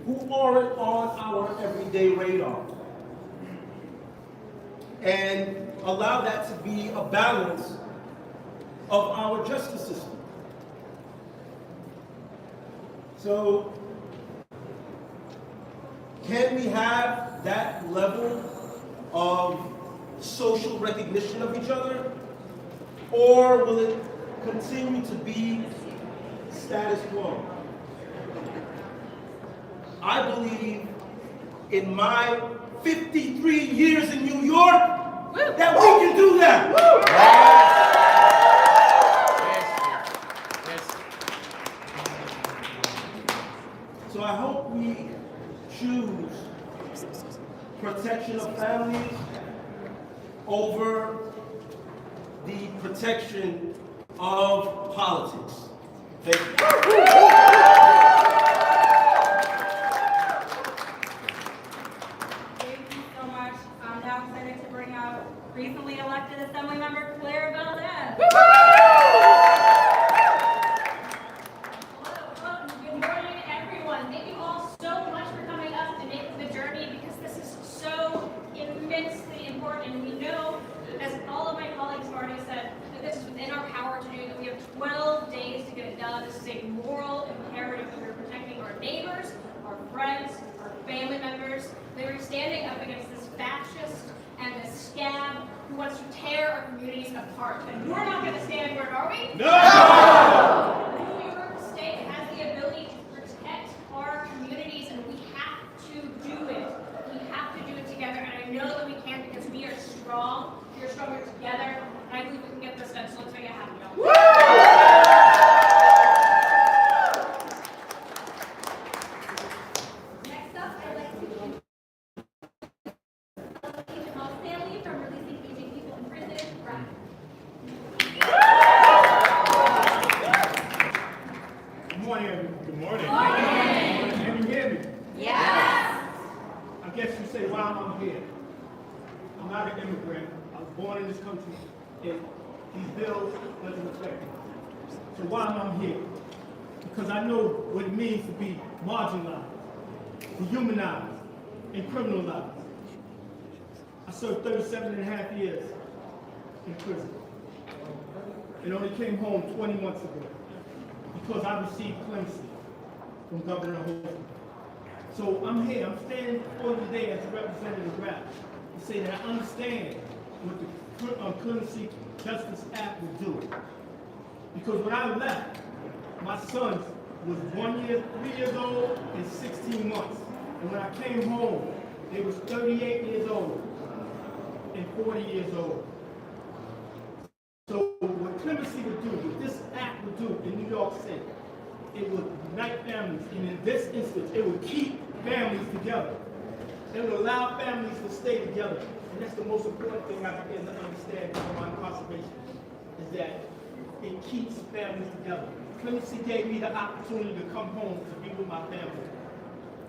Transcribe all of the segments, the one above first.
who aren't on our everyday radar. And allow that to be a balance of our justice system. So, can we have that level of social recognition of each other? Or will it continue to be status quo? I believe in my 53 years in New York that we can do that. So I hope we choose protection of families over the protection of politics. Thank you. Thank you so much. I'm now excited to bring out recently elected Assembly Member Claire Valdez. Hello, good morning, everyone. Thank you all so much for coming up and making the journey, because this is so immensely important. And we know, as all of my colleagues have already said, that this is within our power to do, that we have 12 days to get it done. This is a moral imperative that we're protecting our neighbors, our friends, our family members. They are standing up against this fascist and this scab who wants to tear our communities apart. And we're not going to stand for it, are we? No! New York State has the ability to protect our communities, and we have to do it. We have to do it together, and I know that we can, because we are strong. We are stronger together, and I believe we can get this done. So let's make it happen, y'all. Next up, I'd like to Agent Moss Stanley from Releasing Aging People in Prison. Right. Good morning, everyone. Good morning. Morning. Can you hear me? Yes. I guess you say, why am I here? I'm not an immigrant. I was born in this country, and these bills doesn't affect me. So why am I here? Because I know what it means to be marginalized, dehumanized, and criminalized. I served 37 and a half years in prison, and only came home 20 months ago because I received clemency from Governor Hogan. So I'm here, I'm standing before you today as a representative of RAP to say that I understand what the Clemency Justice Act will do. Because when I left, my son was 3 years old, and 16 months. And when I came home, they was 38 years old and 40 years old. So what clemency would do, what this act would do in New York City, it would unite families, and in this instance, it would keep families together. It would allow families to stay together. And that's the most important thing I begin to understand from my incarceration, is that it keeps families together. Clemency gave me the opportunity to come home to be with my family,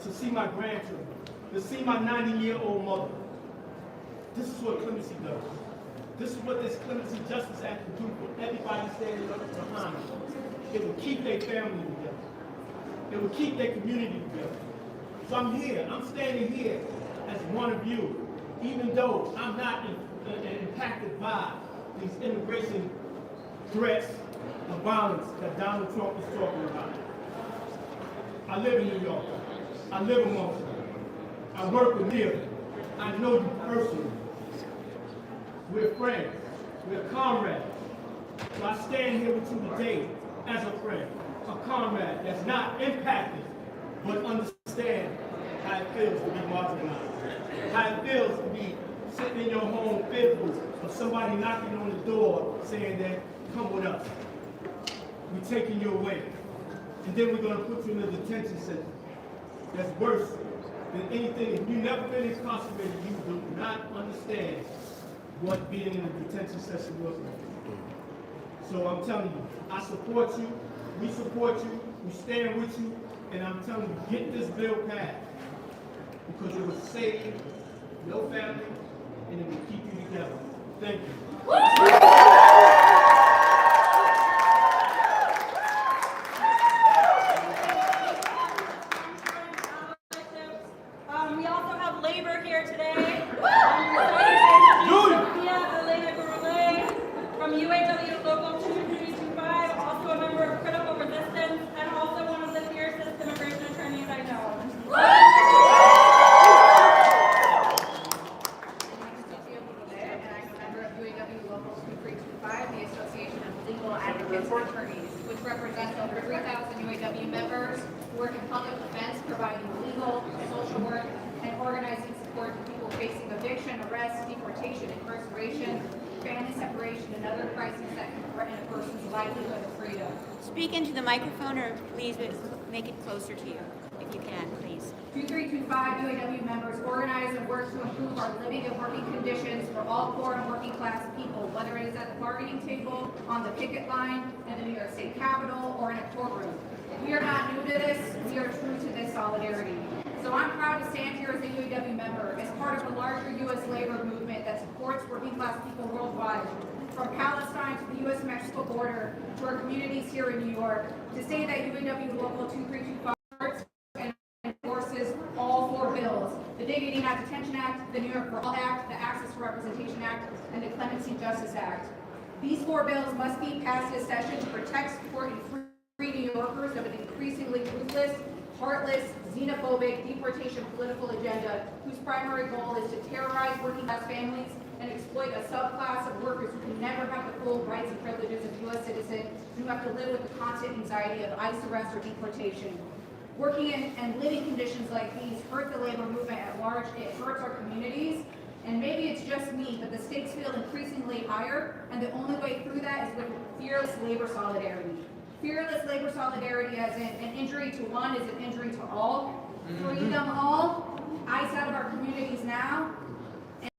to see my grandchildren, to see my 90-year-old mother. This is what clemency does. This is what this Clemency Justice Act will do for everybody standing up behind it. It will keep their family together. It will keep their community together. So I'm here, I'm standing here as one of you, even though I'm not impacted by these immigration threats of violence that Donald Trump is talking about. I live in New York. I live amongst you. I work with you. I know you personally. We're friends. We're comrades. So I stand here with you today as a friend, a comrade that's not impacted, but understand how it feels to be marginalized, how it feels to be sitting in your home fearful of somebody knocking on the door saying that, come with us. We're taking you away. And then we're going to put you in a detention center that's worse than anything. If you've never been incarcerated, you do not understand what being in a detention center was like. So I'm telling you, I support you, we support you, we stand with you, and I'm telling you, get this bill passed. Because it will save your family and it will keep you together. Thank you. labor here today. I'm excited to introduce Sophia Elena Gourlay from UAW Local 2325, also a member of Critical Resistance, and also one of the fiercest immigration attorneys I know. And I'm a member of UAW Local 2325, the Association of Legal Advocates and Attorneys, which represents over 3,000 UAW members who work in public defense, providing legal, social work, and organizing support to people facing eviction, arrest, deportation, incarceration, family separation, and other crises that can threaten a person's livelihood or freedom. Speak into the microphone, or please make it closer to you, if you can, please. 2325 UAW members organize and work to improve our living and working conditions for all poor and working class people, whether it is at the bargaining table, on the picket line, in the New York State Capitol, or in a courtroom. We are not new to this, we are true to this solidarity. So I'm proud to stand here as a UAW member, as part of the larger U.S. labor movement that supports working class people worldwide, from Palestine to the U.S.-Mexico border, to our communities here in New York, to say that UAW Local 2325 supports and enforces all four bills: the Dignity Not Detention Act, the New York for All Act, the Access to Representation Act, and the Clemency Justice Act. These four bills must be passed this session to protect, support, and free New Yorkers of an increasingly ruthless, heartless, xenophobic deportation political agenda whose primary goal is to terrorize working class families and exploit a subclass of workers who can never have the full rights and privileges of U.S. citizens and who have to live with the constant anxiety of ICE arrest or deportation. Working in and living conditions like these hurt the labor movement at large. It hurts our communities. And maybe it's just me, but the stakes feel increasingly higher, and the only way through that is with fearless labor solidarity. Fearless labor solidarity, as in an injury to one is an injury to all. Free them all, ICE out of our communities now, and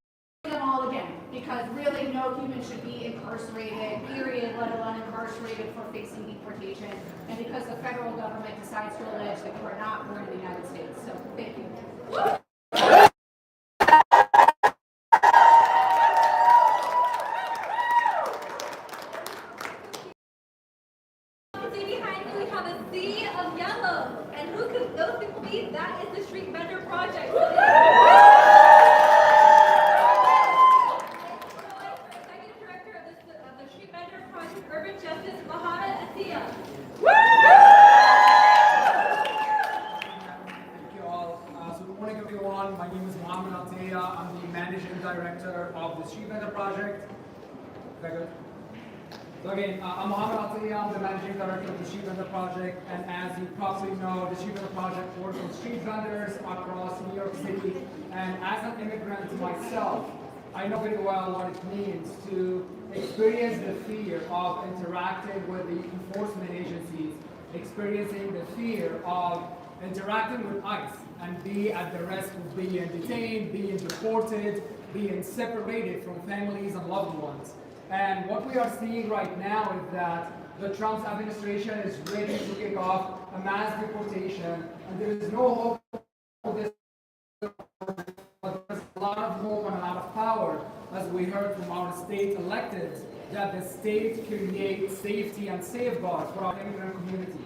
free them all again. Because really no human should be incarcerated, period, let alone incarcerated for facing deportation. And because the federal government decides to allege that you are not born in the United States. So thank you. See behind me, we have a sea of yellow. And who could those people be? That is the Street Vendor Project. Executive Director of the Street Vendor Project, Urban Justice, Mohammed Atiyah. Thank you all. So good morning, everyone. My name is Mohammed Atiyah. I'm the Managing Director of the Street Vendor Project. Very good. So again, I'm Mohammed Atiyah. I'm the Managing Director of the Street Vendor Project. And as you probably know, the Street Vendor Project works with street vendors across New York City. And as an immigrant myself, I know very well what it means to experience the fear of interacting with the enforcement agencies, experiencing the fear of interacting with ICE and be at the risk of being detained, being deported, being separated from families and loved ones. And what we are seeing right now is that the Trump administration is ready to kick off a mass deportation, and there is no hope for this. But there's a lot of hope and a lot of power, as we heard from our state electeds, that the state creates safety and safeguards for our immigrant communities.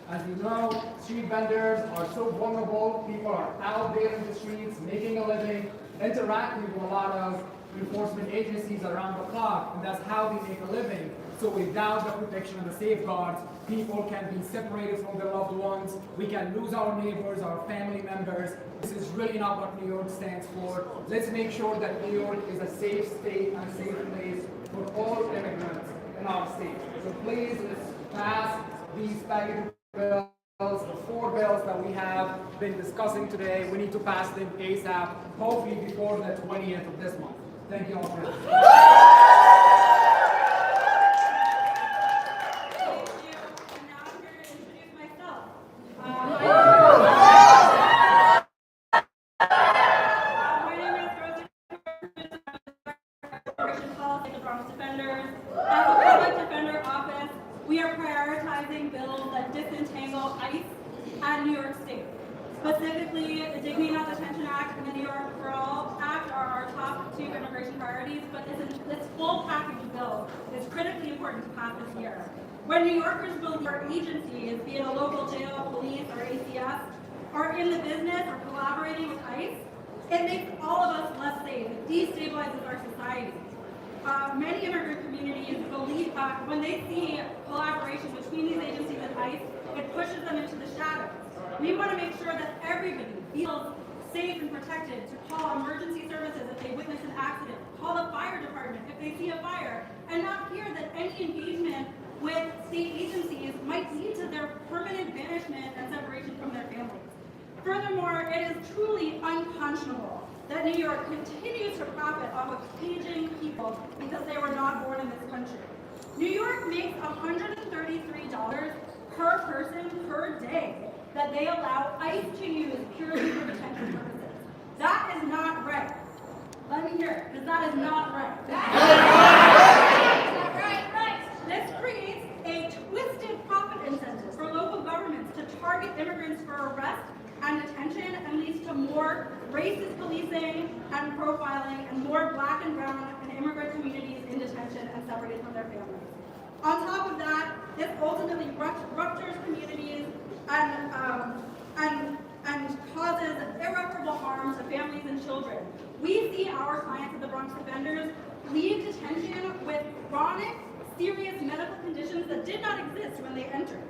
As you know, street vendors are so vulnerable. People are out there in the streets, making a living, interacting with a lot of enforcement agencies around the clock, and that's how they make a living. So without the protection and the safeguards, people can be separated from their loved ones. We can lose our neighbors, our family members. This is really not what New York stands for. Let's make sure that New York is a safe state and a safe place for all immigrants in our state. So please, let's pass these package bills, the four bills that we have been discussing today. We need to pass them ASAP, hopefully before the 20th of this month. Thank you all for listening. Thank you. And now I'm here to introduce myself. My name is Rosie. Deportation Policy, the Bronx Defenders. As a public defender office, we are prioritizing bills that disentangle ICE and New York State. Specifically, the Dignity Not Detention Act and the New York for All Act are our top two immigration priorities, but this full package of bills is critically important to pass this year. When New Yorkers believe our agencies, be it a local jail, police, or ACS, are in the business or collaborating with ICE, It makes all of us less safe. It destabilizes our society. Many immigrant communities believe when they see collaboration between these agencies and ICE, it pushes them into the shadows. We want to make sure that everybody feels safe and protected to call emergency services if they witness an accident, call the fire department if they see a fire, and not fear that any engagement with state agencies might lead to their permanent banishment and separation from their families. Furthermore, it is truly unconscionable that New York continues to profit off of caging people because they were not born in this country. New York makes $133 per person per day that they allow ICE to use purely for detention purposes. That is not right. Let me hear it, because that is not right. This creates a twisted profit incentive for local governments to target immigrants for arrest and detention, and leads to more racist policing and profiling and more black and brown and immigrant communities in detention and separated from their families. On top of that, this ultimately ruptures communities and causes irreparable harm to families and children. We see our clients at the Bronx Defenders leave detention with chronic, serious medical conditions that did not exist when they entered.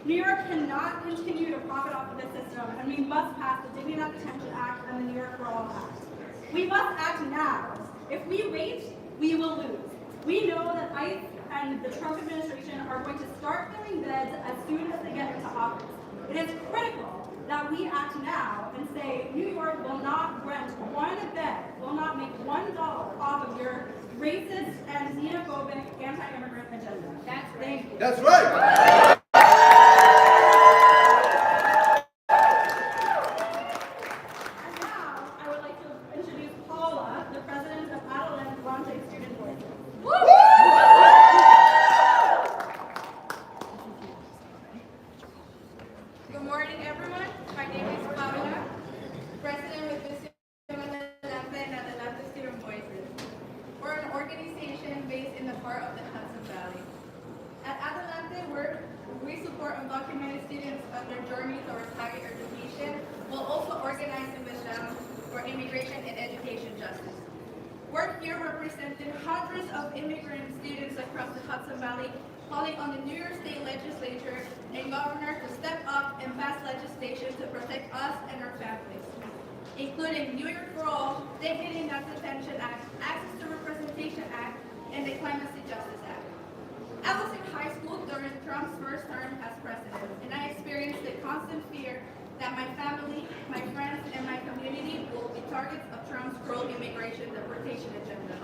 New York cannot continue to profit off of this system, and we must pass the Dignity Not Detention Act and the New York For All Act. We must act now. If we wait, we will lose. We know that ICE and the Trump administration are going to start filling beds as soon as they get into office. It is critical that we act now and say New York will not rent one bed, will not make $1 off of your racist and xenophobic anti-immigrant agenda. That's right. Thank you. That's right. And now, I would like to introduce Paula, the president of Adelanto Bronte Student Voices. Good morning, everyone. My name is Paula, president with Vision Adelante and Adelante Student Voices. We're an organization based in the heart of the Hudson Valley. At Adelante, we support undocumented students on their journey towards higher education, while also organizing with them for immigration and education justice. We're here representing hundreds of immigrant students across the Hudson Valley, calling on the New York State Legislature and Governor to step up and pass legislation to protect us and our families, including New York For All, Dignity Not Detention Act, Access to Representation Act, and the Clemency Justice Act. I was in high school during Trump's first term as president, and I experienced the constant fear that my family, my friends, and my community will be targets of Trump's cruel immigration deportation agenda.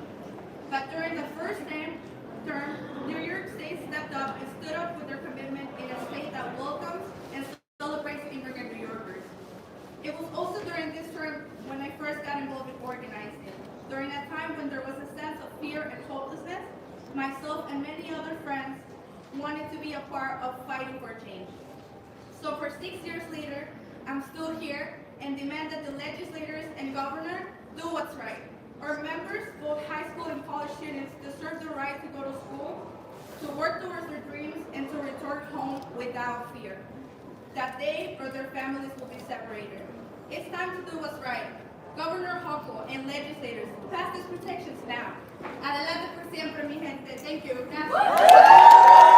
But during the first term, New York State stepped up and stood up with their commitment in a state that welcomes and celebrates immigrant New Yorkers. It was also during this term when I first got involved in organizing. During a time when there was a sense of fear and hopelessness, myself and many other friends wanted to be a part of fighting for change. So for 6 years later, I'm still here and demand that the legislators and governor do what's right. Our members, both high school and college students, deserve the right to go to school, to work towards their dreams, and to return home without fear that they or their families will be separated. It's time to do what's right. Governor Hochul and legislators, pass these protections now. Adelante por siempre, mi gente. Thank you. Gracias.